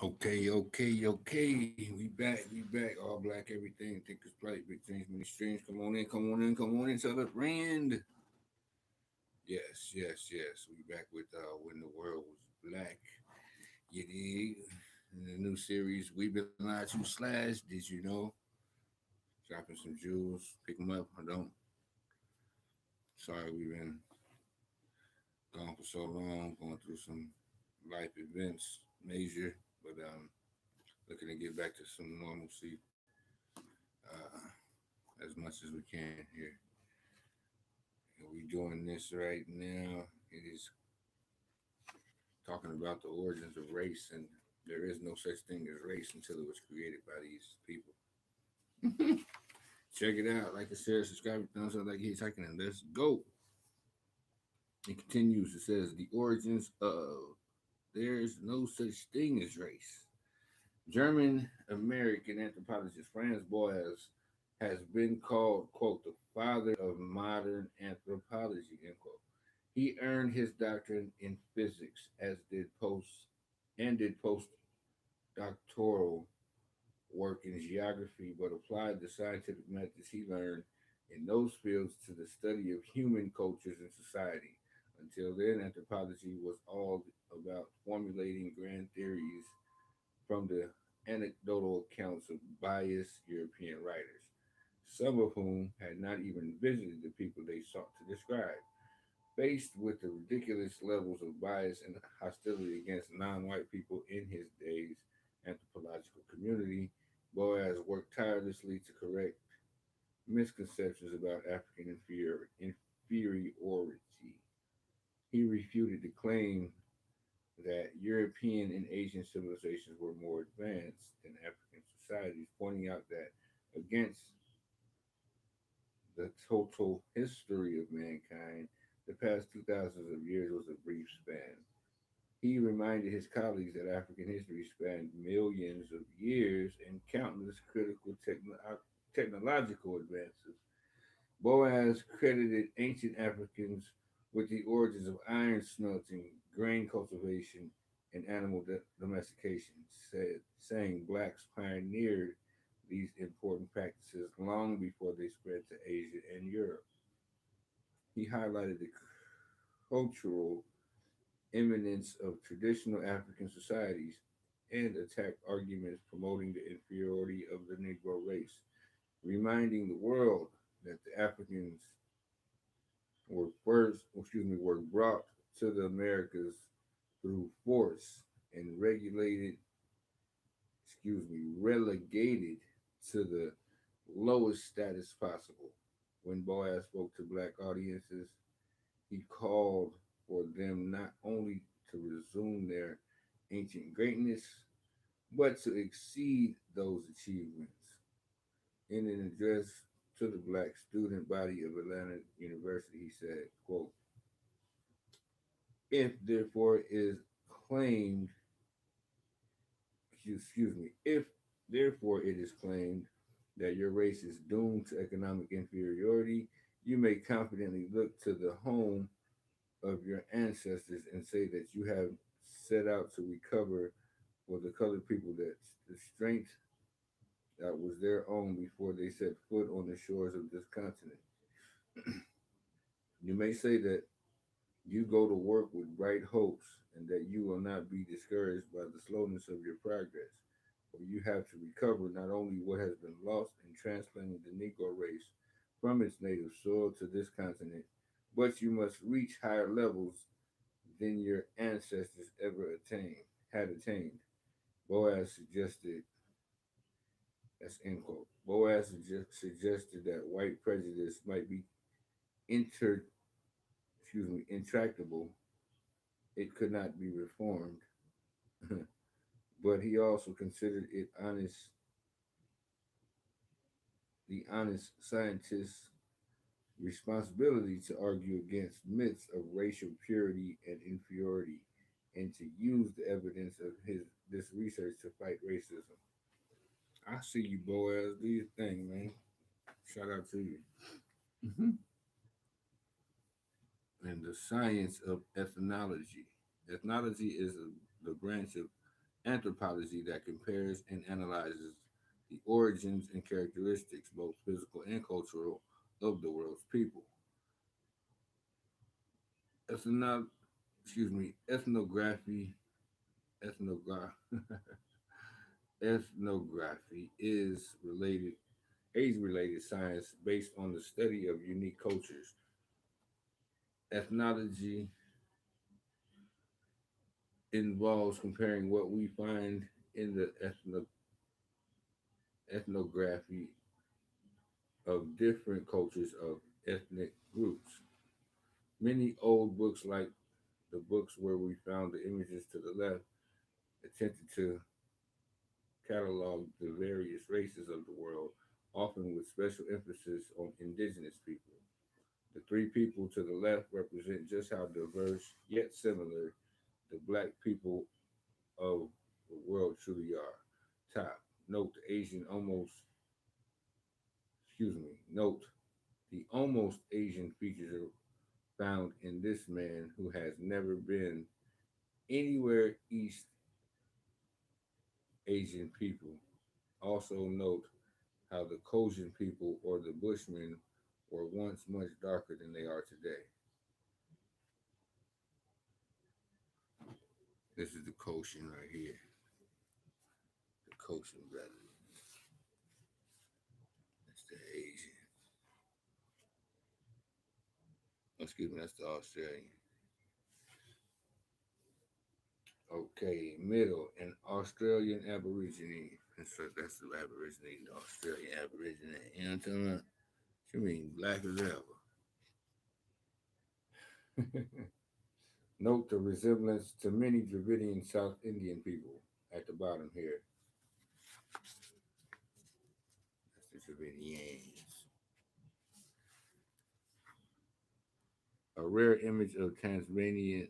Okay. We back. All black, everything. Think it's bright, big things, many streams. Come on in. Tell a friend. Yes. We back with When the World Was Black. You dig? In the new series, We Been Lied to slash, did you know? Dropping some jewels. Pick them up. I don't. Sorry, we've been gone for so long, going through some life events, major, but looking to get back to some normalcy uh, as much as we can here. And we doing this right now. It is talking about the origins of race, and there is no such thing as race until it was created by these people. Check it out. Like I said, subscribe, thumbs up, like he's talking, and let's go. It continues. It says the origins of there's no such thing as race. German American anthropologist Franz Boas has been called, quote, the father of modern anthropology, end quote. He earned his doctorate in physics, did postdoctoral work in geography, but applied the scientific methods he learned in those fields to the study of human cultures and society. Until then, anthropology was all about formulating grand theories from the anecdotal accounts of biased European writers, some of whom had not even visited the people they sought to describe. Faced with the ridiculous levels of bias and hostility against non white people in his day's anthropological community, Boaz worked tirelessly to correct misconceptions about African inferiority. He refuted the claim that European and Asian civilizations were more advanced than African societies, pointing out that against the total history of mankind, the past 2,000 of years was a brief span. He reminded his colleagues that African history spanned millions of years and countless critical technological advances. Boaz credited ancient Africans with the origins of iron smelting, grain cultivation, and animal domestication, saying blacks pioneered these important practices long before they spread to Asia and Europe. He highlighted the cultural eminence of traditional African societies and attacked arguments promoting the inferiority of the Negro race, reminding the world that the Africans were brought to the Americas through force and relegated to the lowest status possible. When Boaz spoke to black audiences, he called for them not only to resume their ancient greatness, but to exceed those achievements. In an address to the black student body of Atlanta University, he said, quote, if therefore is claimed, if therefore it is claimed that your race is doomed to economic inferiority, you may confidently look to the home of your ancestors and say that you have set out to recover for the colored people that the strength that was their own before they set foot on the shores of this continent. You may say that you go to work with bright hopes and that you will not be discouraged by the slowness of your progress. For you have to recover not only what has been lost in transplanting the Negro race from its native soil to this continent, but you must reach higher levels than your ancestors had attained. Boaz suggested, that's end quote. Suggested that white prejudice might be intractable. It could not be reformed. But he also considered it the honest scientist's responsibility to argue against myths of racial purity and inferiority and to use the evidence of his this research to fight racism. I see you, Boaz. Do your thing, man. Shout out to you. Mhm. And the science of ethnology. Ethnology is the branch of anthropology that compares and analyzes the origins and characteristics, both physical and cultural, of the world's people. Ethno, ethnography, ethnogra- ethnography is related, age-related science based on the study of unique cultures. Ethnology involves comparing what we find in the ethnography of different cultures of ethnic groups. Many old books, like the books where we found the images to the left, attempted to catalog the various races of the world, often with special emphasis on indigenous people. The three people to the left represent just how diverse yet similar the black people of the world truly are. Top. Note the Asian almost, note the almost Asian features are found in this man who has never been anywhere East Asian people. Also note how the Caucasian people or the Bushmen were once much darker than they are today. This is the Caucasian right here. The Caucasian brother. That's the Asian. Excuse me, that's the Australian. Okay, middle, an Australian Aborigine. That's the Aborigine, the Australian Aborigine. You know what I'm talking about? You mean black as ever. Note the resemblance to many Dravidian South Indian people at the bottom here. That's the Dravidians. A rare image of a Tasmanian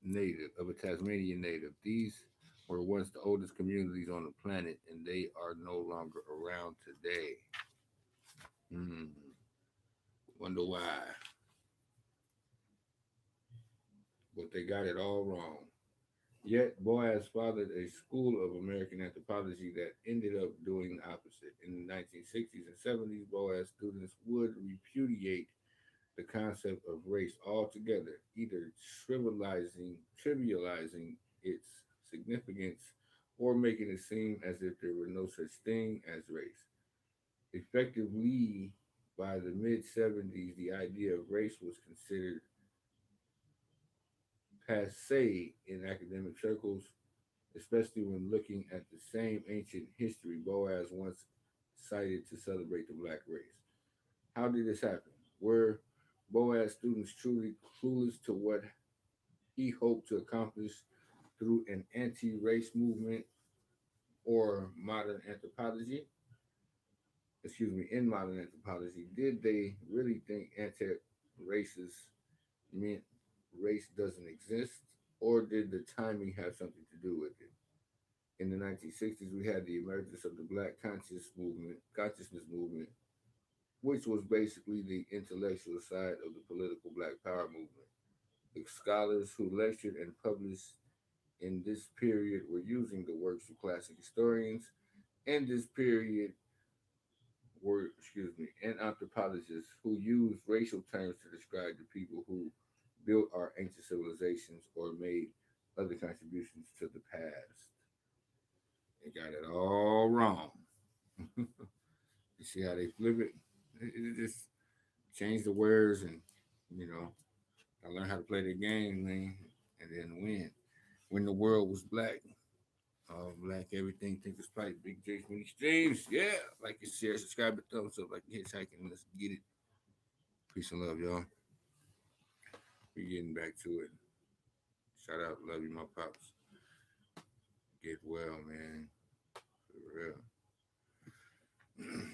native. These were once the oldest communities on the planet, and they are no longer around today. Hmm. Wonder why? But they got it all wrong. Yet Boas fathered a school of American anthropology that ended up doing the opposite. In the 1960s and 70s, Boas students would repudiate the concept of race altogether, either trivializing its significance or making it seem as if there were no such thing as race. Effectively, by the mid 70s, the idea of race was considered passe in academic circles, especially when looking at the same ancient history Boaz once cited to celebrate the black race. How did this happen? Were Boaz students truly clueless to what he hoped to accomplish through an anti race movement or modern anthropology? In modern anthropology, did they really think anti racists meant race doesn't exist, or did the timing have something to do with it? In the 1960s, we had the emergence of the consciousness movement, which was basically the intellectual side of the political Black Power movement. The scholars who lectured and published in this period were using the works of classic historians, and this period and anthropologists who used racial terms to describe the people who built our ancient civilizations or made other contributions to the past. They got it all wrong. You see how they flip it? It just change the words and, you know, I learned how to play the game, man, and then win. When the world was black, all black, everything, think it's right. Big J from the streams. Yeah. Like and share, subscribe, and thumbs up, like hitchhiking. Let's get it. Peace and love, y'all. We getting back to it. Shout out, love you, my pops. Get well, man. For real.